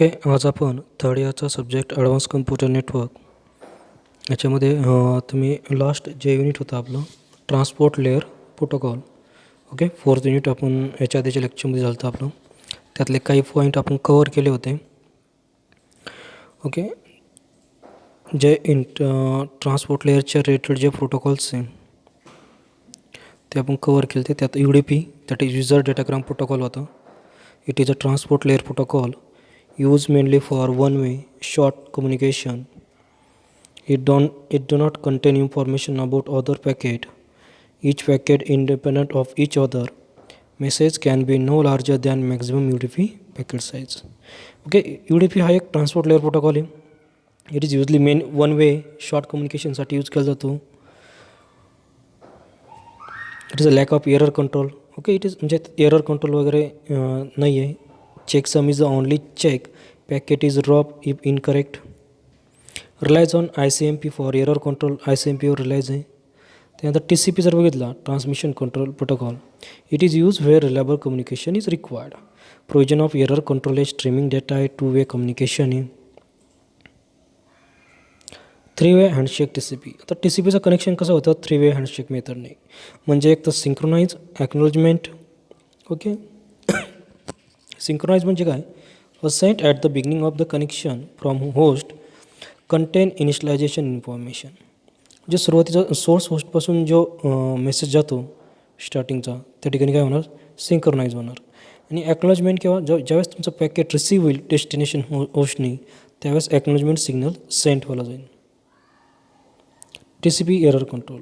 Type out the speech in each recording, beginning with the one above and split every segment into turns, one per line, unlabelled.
Okay, आज आपण third इयरचा सब्जेक्ट ॲडव्हान्स कम्प्युटर नेटवर्क याच्यामध्ये तुम्ही लास्ट जे युनिट होतं आपलं transport layer protocol. Okay, fourth unit आपण याच्या आधीच्या लेक्चरमध्ये झालं होतं आपलं. त्यातले काही पॉईंट आपण कवर केले होते. ओके, जे ट्रान्सपोर्ट लेअरच्या रिलेटेड जे प्रोटोकॉल्स आहे ते आपण कवर केले होते. त्यात UDP, that is user datagram protocol होता. It is a transport layer protocol used mainly for one-way short communication. It do not contain information about other packet. Each packet independent of each other. Message can be no larger than maximum UDP packet size. Okay, UDP हा एक ट्रान्सपोर्ट layer प्रोटोकॉल आहे. It is usually main one way short कम्युनिकेशनसाठी use केला जातो. It is a lack of error control. Okay, it is म्हणजे error control वगैरे नाही आहे. Checksum is the only check. Packet is dropped if incorrect. Relies on ICMP for error control. ICMP वर relies आहे. त्यानंतर TCP जर बघितला, transmission control protocol, it is use where reliable communication is required. Provision of error control आहे. Streaming data आहे. Two way communication आहे. 3-वे handshake TCP. आता TCPचं कनेक्शन कसं होतं 3-वे हँडशेक मेथडने, म्हणजे एक तर सिंक्रोनाइज ॲक्नॉलेजमेंट. ओके, सिंक्रोनाइज म्हणजे काय? Is sent at the beginning of the connection from host contain initialization information. जे सुरुवातीचा सोर्स होस्टपासून जो मेसेज जातो स्टार्टिंगचा, त्या ठिकाणी काय होणार? सिंक्रोनाइज होणार. आणि ॲक्नॉलेजमेंट केव्हा? ज्यावेळेस तुमचं पॅकेट रिसीव्ह होईल डेस्टिनेशन होस्टनी, त्यावेळेस ॲक्नॉलेजमेंट सिग्नल सेंड व्हायला जाईल. TCP error control.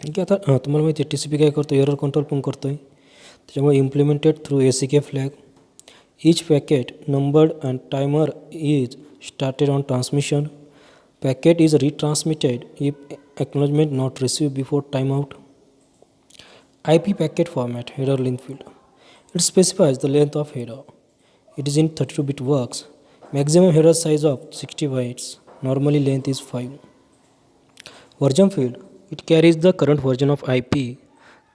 ठीक आहे, आता तुम्हाला माहिती आहे TCP काय करतो? एरर कंट्रोल पण करतो आहे. त्याच्यामुळे implemented through ACK flag. Each packet numbered and timer is started on transmission. Packet is retransmitted if acknowledgement not received before timeout. IP packet format header length field. It specifies the length of header. It is in 32-bit works. Maximum header size of 60 bytes. Normally length is 5. Version field. It carries the current version of IP.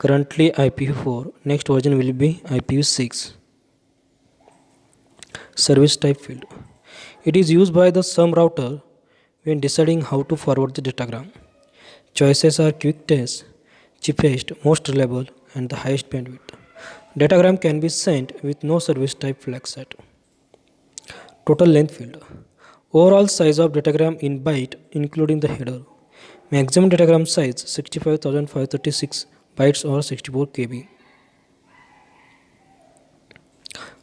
Currently IPv4. Next version will be IPv6. Service type field. It is used by the some router when deciding how to forward the datagram. Choices are quickest, cheapest, most reliable, and the highest bandwidth. Datagram can be sent with no service type flag set. Total length field. Overall size of datagram in byte including the header. Maximum datagram size 65,536 bytes or 64 KB.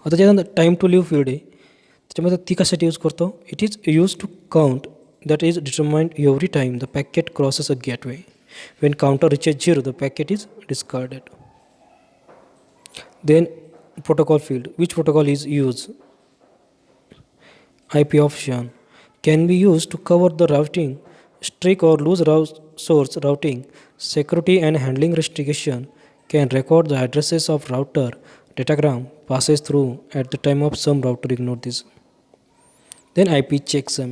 आता त्यानंतर time to live field आहे. त्याच्यामध्ये ती कशासाठी use करतो? It is use to count that is determined every time the packet crosses a gateway. When counter reaches 0 the packet is discarded. Then protocol field. Which protocol is use? IP option can be used to cover the routing, strict or loose source routing, security and handling restriction, can record the addresses of router datagram passes through at the time of some router ignore this. Then IP checksum.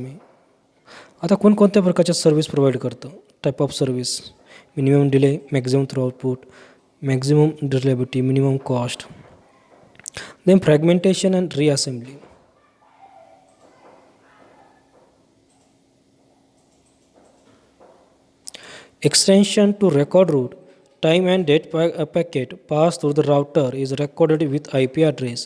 आता कोणकोणत्या प्रकारच्या service provide करतं? Type of service. Minimum delay, maximum throughput, maximum reliability, minimum cost. Then fragmentation and reassembly. Extension to record route. Time and date packet passed through the router is recorded with IP address.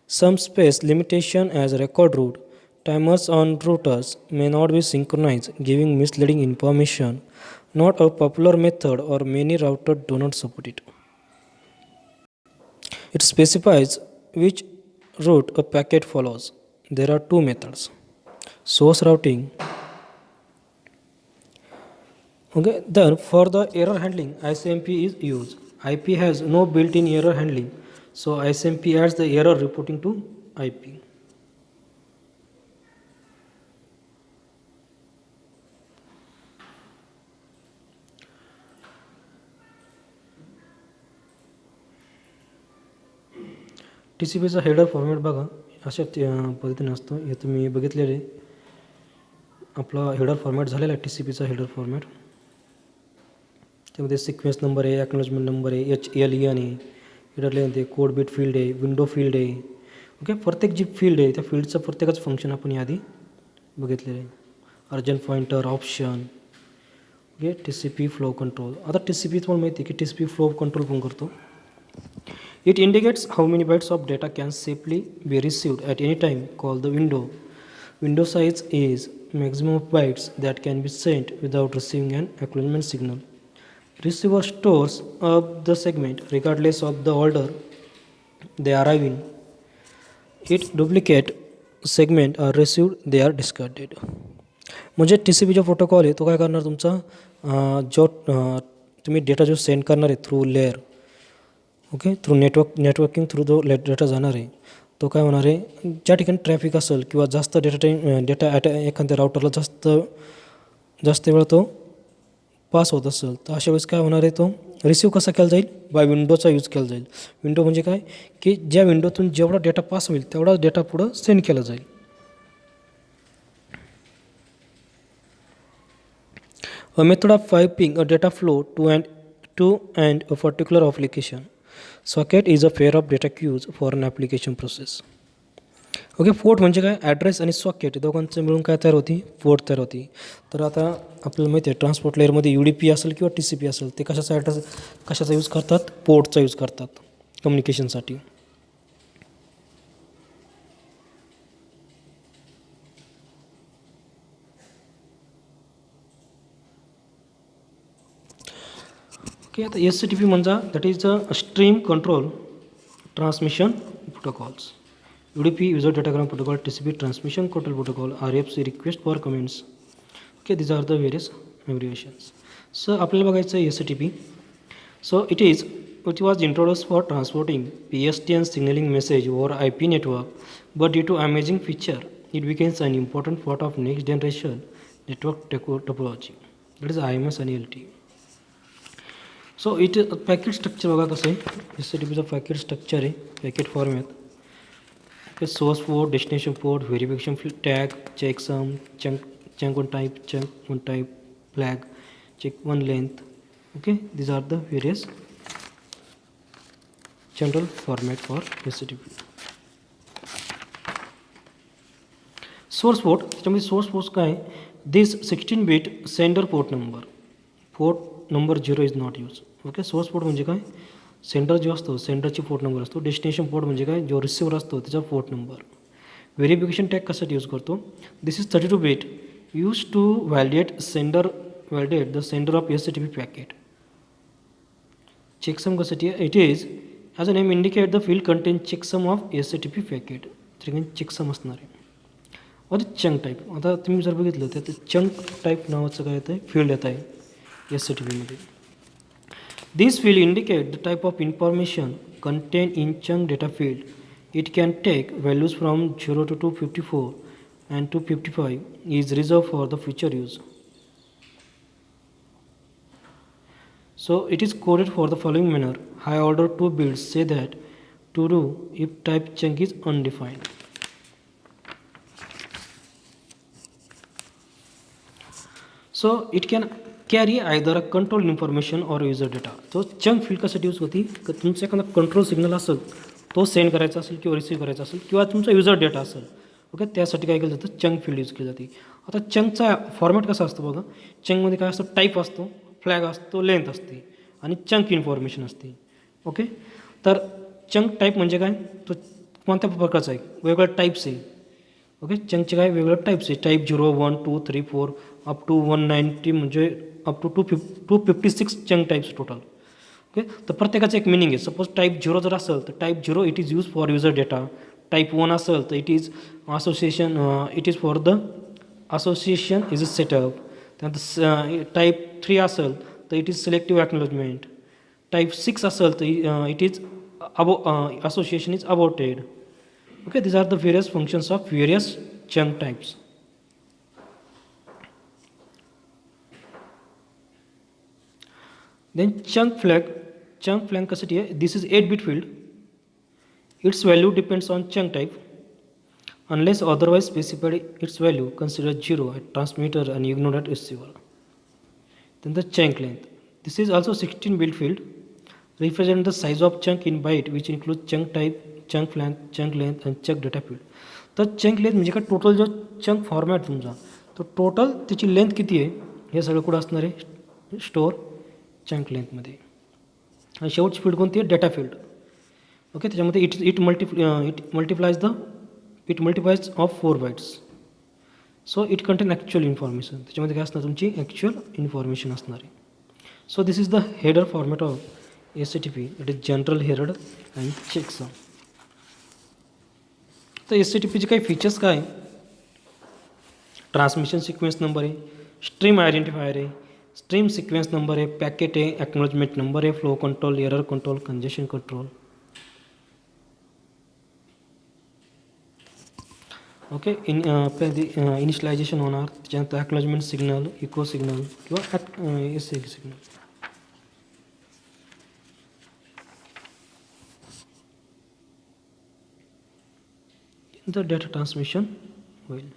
Some space limitation as record route. Timers on routers may not be synchronized, giving misleading information. Not a popular method or many routers do not support it. It specifies which route a packet follows. There are two methods. Source routing. Okay, then for the error handling, ICMP is used. IP has no built-in error handling, so ICMP adds the error reporting to IP. TCPचा header format बघा अशा पद्धतीने असतो. हे तुम्ही बघितलेले आपला header format झालेला आहे. TCPचा हेडर फॉर्मॅट, त्यामध्ये सिक्वेन्स नंबर आहे, ॲक्नॉलेजमेंट नंबर आहे, HLEN आहे, हेडर लेंथ आहे, कोड बिट फील्ड आहे, विंडो फील्ड आहे, ओके, प्रत्येक जी फील्ड आहे त्या फील्डचं प्रत्येकाचं फंक्शन आपण याआधी बघितलेलं आहे. Urgent pointer, option, okay, T C P flow control. आता टी सी पी तुम्हाला माहिती आहे की T C P flow control पण करतो. It indicates how many bytes of data can safely be received at any time. Call the window. Window size is maximum of bytes that can be sent without receiving an acknowledgement signal. Receiver stores up the segment regardless of the order they arrive in. If duplicate segment are received, they are discarded. म्हणजे T C पीचा protocol आहे तो काय करणार तुमचा जो तुम्ही data जो सेंड करणार आहे through layer, okay, through networking through जो डेटा जाणार आहे तो काय होणार आहे, ज्या ठिकाणी ट्रॅफिक असेल किंवा जास्त डेटा एखाद्या राउटरला जास्त वेळ तो पास होत असेल तर अशा वेळेस काय होणार आहे, तो रिसीव कसा केला जाईल, बाय विंडोचा यूज केला जाईल. विंडो म्हणजे काय की ज्या विंडोतून जेवढा डेटा पास होईल तेवढा डेटा पुढं सेंड केला जाईल. A method of piping a data flow to and a particular application. Socket is a pair of data queues for an application process. Okay, port म्हणजे काय, ॲड्रेस आणि सॉकेट दोघांचं मिळून काय तयार होती, पोर्ट तयार होती. तर आता आपल्याला माहिती आहे ट्रान्सपोर्ट लेअरमध्ये यू डी पी असेल किंवा टी सी पी असेल ते कशाचा यूज करतात, पोर्टचा यूज करतात कम्युनिकेशनसाठी. ओके, आता एस सी टी पी म्हणजे that is a stream control transmission protocols. U D P user datagram protocol, T C P transmission control protocol, R F C request for comments. Okay, these are the various abbreviations. So आपल्याला बघायचं आहे S C T P. So it was introduced for transporting PSTN signaling message over IP network, but due to amazing feature, it becomes an important part of next generation network topology. That is IMS आणि LTE. So it packet structure बघा कसं आहे, S C T पीचं packet structure आहे, packet format. Okay, source port, destination port, verification tag, checksum, chunk one type, flag, check one length. Okay, these are the various general format for HTTP. Source port, त्याच्यामध्ये source port काय आहे, this 16-bit sender port number 0 is not used. Okay, source port म्हणजे काय, sender जो असतो सेंडरची port number असतो. Destination port म्हणजे काय, जो रिसिव्हर असतो त्याचा पोर्ट नंबर. व्हेरिफिकेशन टॅग कशासाठी यूज करतो, this is 32-bit used to validate the sender of HTTP packet. Checksum कशासाठी आहे, it is as a name indicate the field contain checksum of HTTP packet. तर checksum असणार आहे. आता chunk type, आता तुम्ही जर बघितलं तर चंक टाईप नावाचं काय येतं आहे, फील्ड येत आहे HTTP मध्ये. This field indicate the type of information contained in chunk data field. It can take values from 0 to 254 and 255 is reserved for the future use. So it is coded for the following manner. High order 2 bits say that to do if type chunk is undefined. So it can carry either a control information or user data. तो chunk field कशासाठी use होती, की तुमचा एखादा control signal असेल तो send करायचा असेल किंवा रिसीव्ह करायचा असेल किंवा तुमचा युजर डेटा असेल. ओके, त्यासाठी काय केलं जातं, चंक फील्ड यूज केली जाते. आता चंकचा फॉर्मॅट कसा असतो बघा, चंकमध्ये काय असतं, टाईप असतो, फ्लॅग असतो, लेंथ असते आणि चंक इन्फॉर्मेशन असते. ओके, तर चंक टाईप म्हणजे काय, तो कोणत्या प्रकारचा आहे, वेगवेगळ्या टाईप्स आहे. ओके, चंकचे काय वेगवेगळ्या टाईप्स आहे, टाईप 0, 1, 2, 3, 4 अप टू 190 म्हणजे up to 256 chunk types total. Okay, तर प्रत्येकाचं एक मिनिंग आहे. सपोज टाईप 0 जर असेल तर type 0 it is use for user data. Type 1 असेल तर it is for the association is a setup. त्यानंतर टाईप 3 असेल तर it is selective acknowledgement. Type 6 असेल तर it is association is aborted. Okay, these are the various functions of various chunk types. Then chunk flag कशासाठी आहे, this is 8-bit field. Its value depends on chunk type. Unless otherwise specified, its value considered 0 at transmitter and ignored at receiver. Then the chunk length. This is also 16-bit field. Represent the size of chunk in byte, which includes chunk type, chunk flank, chunk length आणि chunk data field. तर chunk length म्हणजे काय, total जो chunk format तुमचा, तो total त्याची length किती आहे हे सगळं कुठं असणार आहे, स्टोअर चंक लेंथमध्ये. आणि शेवटची फील्ड कोणती आहे, डेटा फील्ड. ओके, त्याच्यामध्ये it multiplies of 4 bytes. So it contain actual information. त्याच्यामध्ये काय असणार, तुमची ॲक्च्युअल इन्फॉर्मेशन असणार आहे. So this is the header format of SATP, it is general header and checksum. तर SATPचे काही फीचर्स काय, ट्रान्समिशन सिक्वेन्स नंबर आहे, स्ट्रीम आयडेंटिफायर आहे, स्ट्रीम सिक्वेन्स नंबर आहे, पॅकेट आहे, ॲक्नॉलेजमेंट नंबर आहे, flow control, error control, congestion control. Okay, initialization होणार, त्याच्यानंतर ॲक्नॉलेजमेंट सिग्नल, इको सिग्नल किंवा सिग्नल. नंतर डेटा ट्रान्समिशन होईल.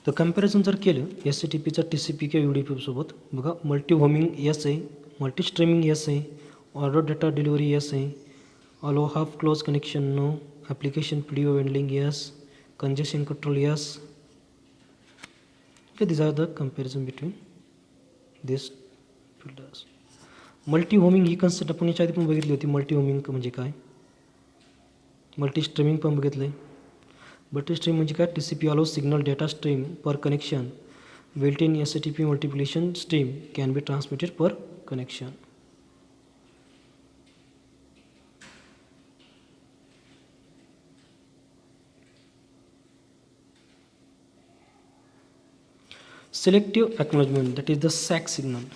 तर कम्पॅरिझन जर केलं SATPचा TCP किंवा UDP सोबत, बघा मल्टी होमिंग येस आहे, मल्टी स्ट्रीमिंग येस आहे, ऑर्डर डेटा डिलिव्हरी येस आहे, allow half close connection no, application PDO handling yes, congestion control yes. Okay, this are the comparison between this filters. Multi homing ही concept आपण याच्या आधी पण बघितली होती. मल्टी होमिंग म्हणजे काय, मल्टी स्ट्रीमिंग पण बघितलं आहे. मल्टी स्ट्रीम म्हणजे काय, TCP allows signal data stream per connection. Built-in SATP multiplication stream can be transmitted per connection. Selective acknowledgement, that is the SAC signal.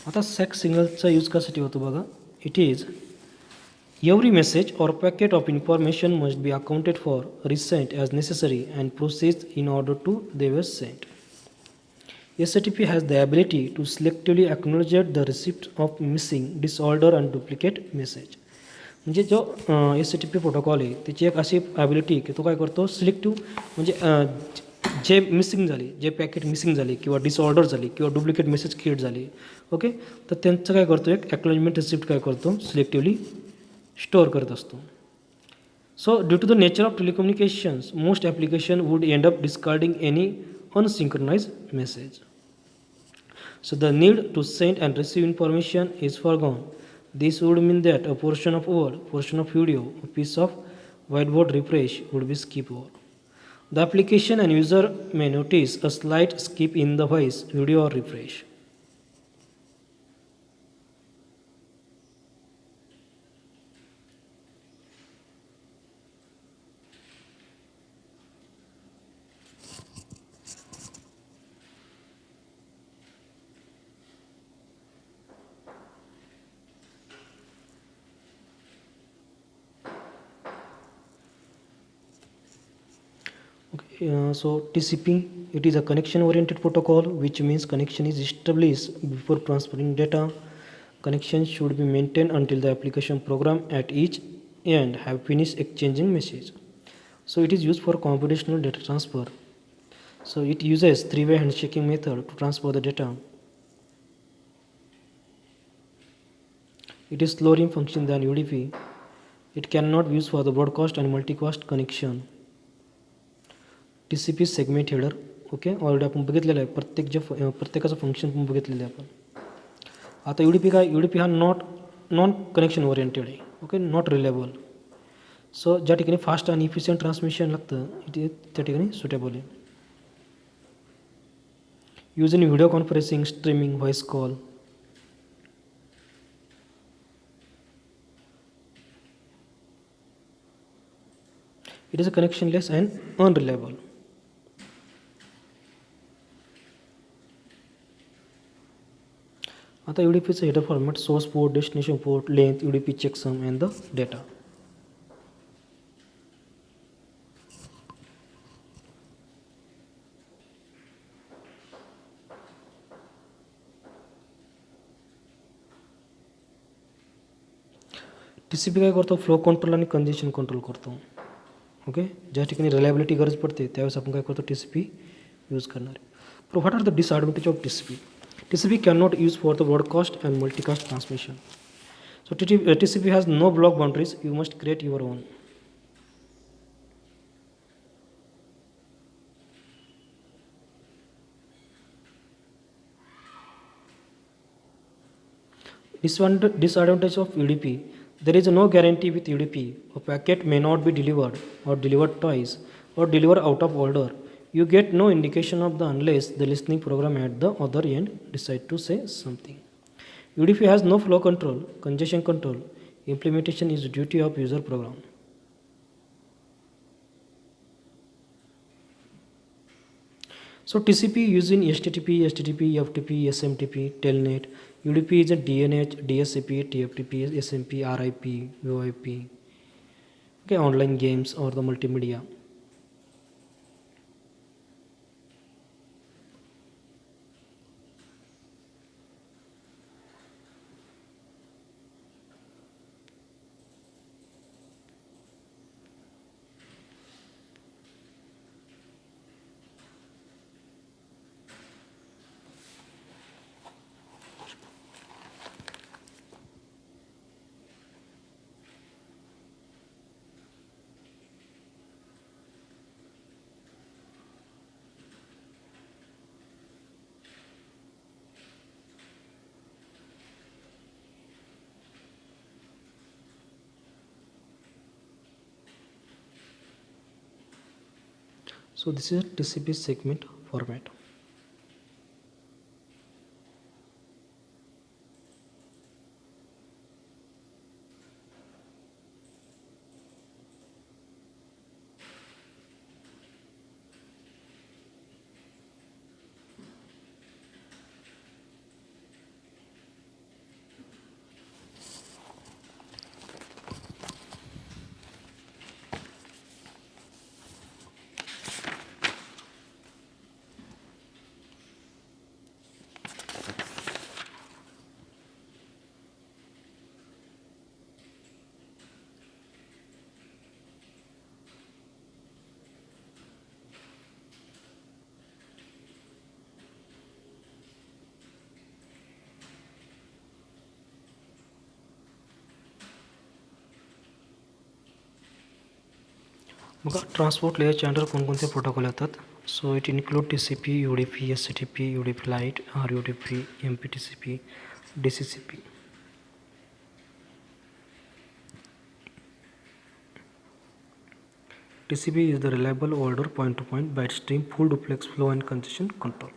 आता SAC सिग्नलचा यूज कशासाठी होतो बघा. It is every message or packet of information must be accounted for, resent as necessary and processed in order to they were sent. SATP has the ability to selectively acknowledge the receipt of missing, disorder and duplicate message. म्हणजे जो SATP protocol आहे त्याची एक अशी ability की तो काय करतो, सिलेक्टिव्ह म्हणजे जे मिसिंग झाले, जे पॅकेट मिसिंग झाले किंवा डिसऑर्डर झाले किंवा डुप्लिकेट मेसेज क्रिएट झाले, ओके, तर त्यांचं काय करतो, एक ॲक्नॉलेजमेंट रिसिप्ट काय करतो, सिलेक्टिव्हली स्टोअर करत असतो. So due to the nature of telecommunications most application would end up discarding any unsynchronize message. So the need to send and receive information is foregone. This would mean that a portion of word, portion of video, a piece of whiteboard refresh would be skipped over. The application and user may notice a slight skip in the voice, video or refresh. So TCP, it is a connection oriented protocol, which means connection is established before transferring data. Connection should be maintained until the application program at each end have finished exchanging message. So it is used for computational data transfer. So it uses three-way handshaking method to transfer the data. It is slower in function than UDP. It cannot be used for the broadcast and multicast connection. TCP segment header, okay, already आपण बघितलेलं आहे. प्रत्येकाचं function पण बघितलेलं आहे आपण. आता UDP काय, UDP हा नॉन कनेक्शन ओरिएंटेड आहे, ओके, नॉट रिलायबल. सो ज्या ठिकाणी फास्ट आणि इफिशियंट ट्रान्समिशन लागतं त्या ठिकाणी सुटेबल आहे. Use in video conferencing, streaming, voice call. It is a connectionless and unreliable. आता UDPचं header format, source port, destination port, length, UDP checksum and the data. TCP काय करतो, फ्लो कंट्रोल आणि congestion control करतो. Okay, ज्या ठिकाणी reliability गरज पडते त्यावेळेस आपण काय करतो, TCP यूज करणार. What are the disadvantage of TCP. TCP cannot use for the broadcast and multicast transmission. So TCP has no block boundaries. You must create your own. Disadvantage of UDP: there is no guarantee with UDP. A packet may not be delivered, or delivered twice, or delivered out of order. You get no indication of the unless the listening program at the other end decide to say something. UDP has no flow control, congestion control. Implementation is duty of user program. So TCP used in HTTP, FTP, SMTP, Telnet. UDP is a DNH, DSCP, TFTP, SMP, RIP, VoIP. Okay, online games or the multimedia. So this is a TCP segment format. बघा transport layer channel कोणकोणते protocol येतात. So it include TCP, UDP, SCTP, UDP Lite, RUDP, MPTCP, DCCP. TCP is the reliable order point-to-point byte stream full duplex flow and congestion control.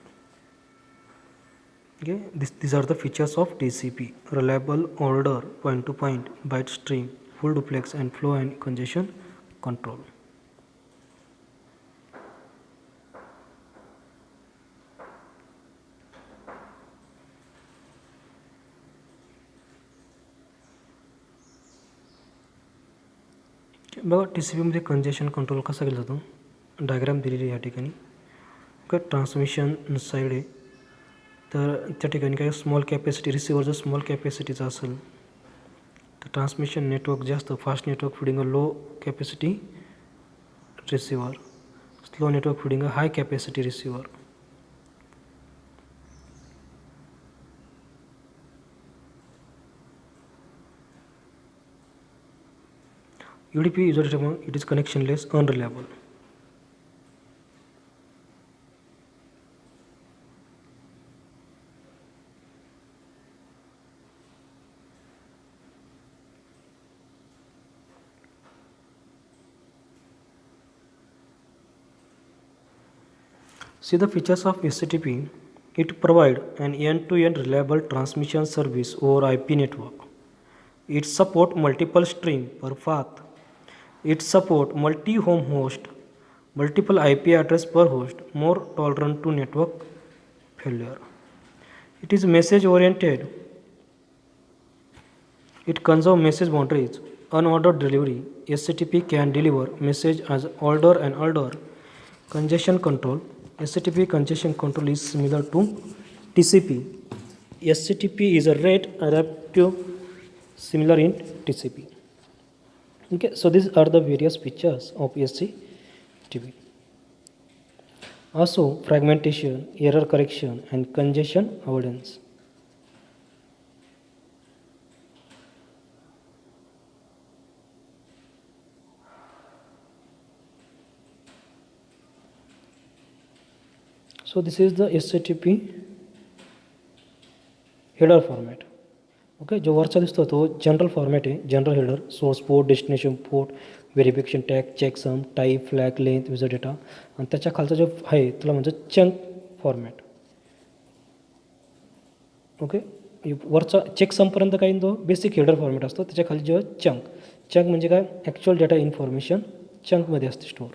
Okay, these are the features of TCP: reliable order point-to-point byte stream, full duplex and flow and congestion control. बघा TCPमध्ये congestion control कसा केला जातो. Diagram दिलेली या ठिकाणी. का transmission side आहे तर त्या ठिकाणी काय स्मॉल कॅपॅसिटी रिसिव्हर जर स्मॉल कॅपॅसिटीचा असेल तर ट्रान्समिशन नेटवर्क जास्त fast network feeding a low capacity receiver, slow network feeding a hi capacity receiver. UDP usually it is connectionless, unreliable. See the features of HTTP. It provides an end-to-end reliable transmission service over IP network. It supports multiple streams per path. It supports multi-home host, multiple IP address per host, more tolerant to network failure. It is message oriented. It conserves message boundaries. Unordered delivery. HTTP can deliver message as order and order. Congestion control. HTTP congestion control is similar to TCP. HTTP is a rate adaptive similar in TCP. Okay, so these are the various features of HTTP. Also fragmentation, error correction and congestion avoidance. So this is the HTTP header format. Okay, जो वरचा दिसतो तो general format आहे, general header, source port, destination port, verification tag, checksum, type, flag, length, user data. आणि त्याच्या खालचा जो आहे त्याला म्हणजे चंक फॉर्मॅट. ओके, वरचा चेकसमपर्यंत काही तो बेसिक हेडर फॉर्मॅट असतो, त्याच्या खाली जो चंक. चंक म्हणजे काय, ॲक्च्युअल डेटा इन्फॉर्मेशन चंकमध्ये असते स्टोअर.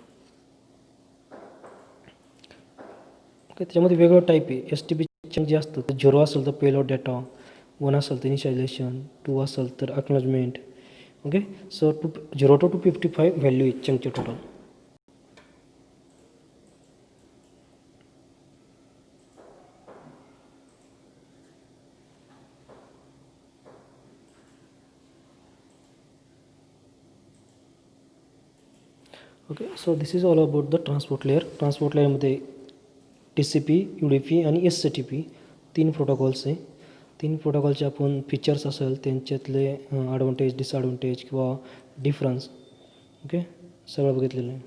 ओके, त्याच्यामध्ये वेगवेगळं टाईप आहे. HTTP चंक जे असतं तर 0 असेल तर पेलोड डेटा, 1 असेल तर इनिशियलायझेशन, 2 असेल तर acknowledgement. Okay, so 0 to 255 value आहे चंकचे total. Okay, so this is all about the transport layer. Transport लेअरमध्ये TCP, UDP आणि SCTP 3 प्रोटोकॉल्स आहे. 3 प्रोटोकॉलचे आपण फीचर्स असेल त्यांच्यातले ॲडव्हान्टेज, डिसॲडव्हान्टेज किंवा डिफरन्स, ओके, सगळं बघितलेलं आहे.